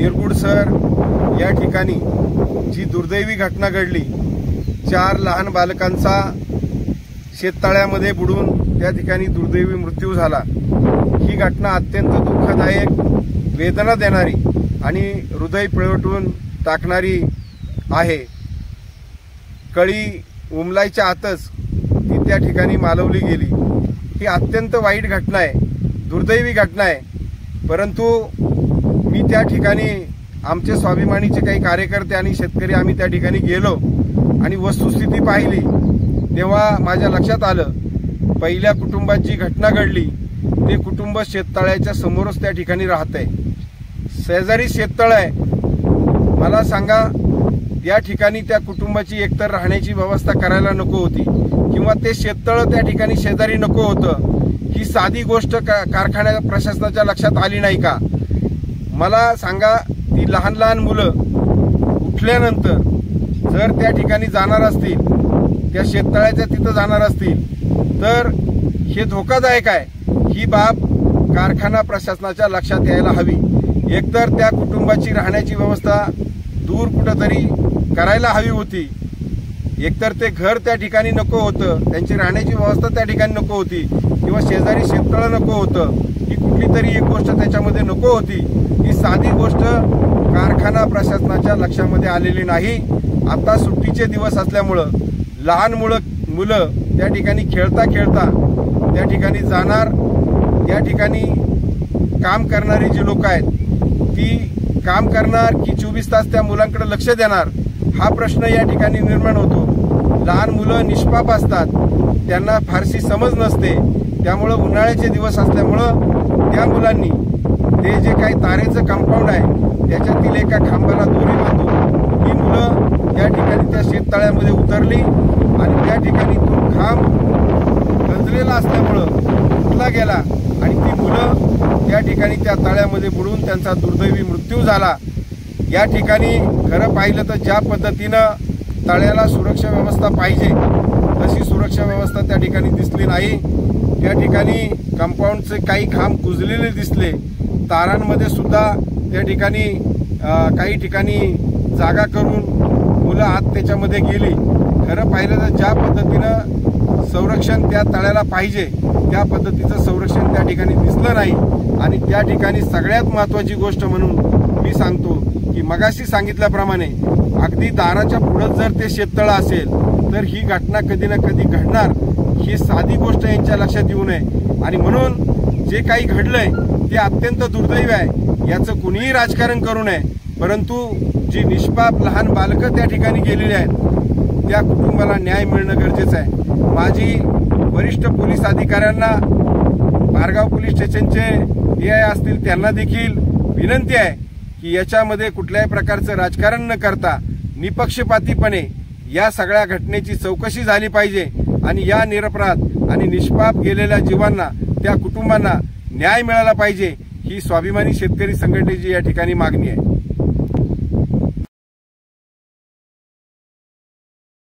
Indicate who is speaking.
Speaker 1: निरगुडसर या ठिकाणी जी दुर्दैवी घटना घडली, 4 लहान बालकांचा शेततळ्यामध्ये बुडून त्या ठिकाणी दुर्दैवी मृत्यू झाला। ही घटना अत्यंत दुःखदायक, वेदना देणारी आणि हृदय पिळवटून टाकणारी आहे। कळी उमलायच्या आतच ती त्या ठिकाणी मालवली गेली। ही अत्यंत वाईट घटना आहे, दुर्दैवी घटना आहे। परंतु मी त्या ठिकाणी आमचे स्वाभिमानीचे काही कार्यकर्ते आणि शेतकरी आम्ही त्या ठिकाणी गेलो आणि वस्तुस्थिती पाहिली तेव्हा माझ्या लक्षात आलं, पहिल्या कुटुंबात जी घटना घडली ते कुटुंब शेततळ्याच्या समोरच त्या ठिकाणी राहतंय, शेजारी शेततळ आहे। मला सांगा, या ठिकाणी त्या कुटुंबाची एकतर राहण्याची व्यवस्था करायला नको होती किंवा ते शेततळ त्या ठिकाणी शेजारी नको होतं, ही साधी गोष्ट कारखान्या प्रशासनाच्या लक्षात आली नाही का? मला सांगा, ती लहान लहान मुलं उठल्यानंतर जर त्या ठिकाणी जाणार असतील, त्या शेततळ्याच्या तिथं जाणार असतील तर हे धोकादायक आहे। ही बाब कारखाना प्रशासनाच्या लक्षात यायला हवी। एकतर त्या कुटुंबाची राहण्याची व्यवस्था दूर कुठेतरी करायला हवी होती, एकतर ते घर त्या ठिकाणी नको होतं, त्यांची राहण्याची व्यवस्था त्या ठिकाणी नको होती किंवा शेजारी शेततळ नको होतं, ही कुठली तरी एक गोष्ट त्याच्यामध्ये नको होती। ही साधी गोष्ट कारखाना प्रशासनाच्या लक्षामध्ये आलेली नाही। आता सुट्टीचे दिवस असल्यामुळं लहान मुलं त्या ठिकाणी खेळता खेळता त्या ठिकाणी जाणार, त्या ठिकाणी काम करणारी जी लोक आहेत ती काम करणार की 24 तास त्या मुलांकडे लक्ष देणार, हा प्रश्न या ठिकाणी निर्माण होतो। लहान मुलं निष्पाप असतात, त्यांना फारशी समज नसते, त्यामुळे उन्हाळ्याचे दिवस असल्यामुळं त्या मुलांनी ते जे काही तारेचं कंपाऊंड आहे त्याच्यातील एका खांबाला दोरी बांधून ही मुलं त्या ठिकाणी त्या शेततळ्यामध्ये उतरली आणि त्या ठिकाणी तो खांब गंजलेला असल्यामुळं तुटला गेला आणि ती मुलं त्या ठिकाणी त्या तळ्यामध्ये बुडून त्यांचा दुर्दैवी मृत्यू झाला। या ठिकाणी खरं पाहिलं तर ज्या पद्धतीनं तळ्याला सुरक्षा व्यवस्था पाहिजे तशी सुरक्षा व्यवस्था त्या ठिकाणी दिसली नाही। त्या ठिकाणी कंपाऊंडचे काही खांब कुजलेले दिसले, तारांमध्ये सुद्धा त्या ठिकाणी काही ठिकाणी जागा करून मुलं आत त्याच्यामध्ये गेली। खरं पाहिलं तर ज्या पद्धतीनं संरक्षण त्या तळ्याला पाहिजे त्या पद्धतीचं संरक्षण त्या ठिकाणी दिसलं नाही। आणि त्या ठिकाणी सगळ्यात महत्त्वाची गोष्ट म्हणून मी सांगतो की मगाशी सांगितल्याप्रमाणे अगदी दाराच्या पुढे जर ते शेततळ असेल तर ही घटना कधी ना कधी घडणार, ही साधी गोष्ट यांच्या लक्षात येऊ नये। आणि म्हणून जे काही घडलंय ते अत्यंत दुर्दैवी आहे, याचं कुणीही राजकारण करू नये। परंतु जी निष्पाप लहान बालकं त्या ठिकाणी गेलेली आहेत त्या कुटुंबाला न्याय मिळणं गरजेचं आहे। माझी वरिष्ठ पोलीस अधिकाऱ्यांना, पारगाव पोलीस स्टेशनचे DI असतील त्यांना देखील विनंती आहे की याच्यामध्ये कुठल्याही प्रकारचं राजकारण न करता निपक्षपातीपणे या सगळ्या घटनेची चौकशी झाली पाहिजे आणि या निरपराध आणि निष्पाप गेलेल्या जीवांना, त्या कुटुंबांना न्याय मिळाला पाहिजे, ही स्वाभिमानी शेतकरी संघटनेची या ठिकाणी मागणी आहे।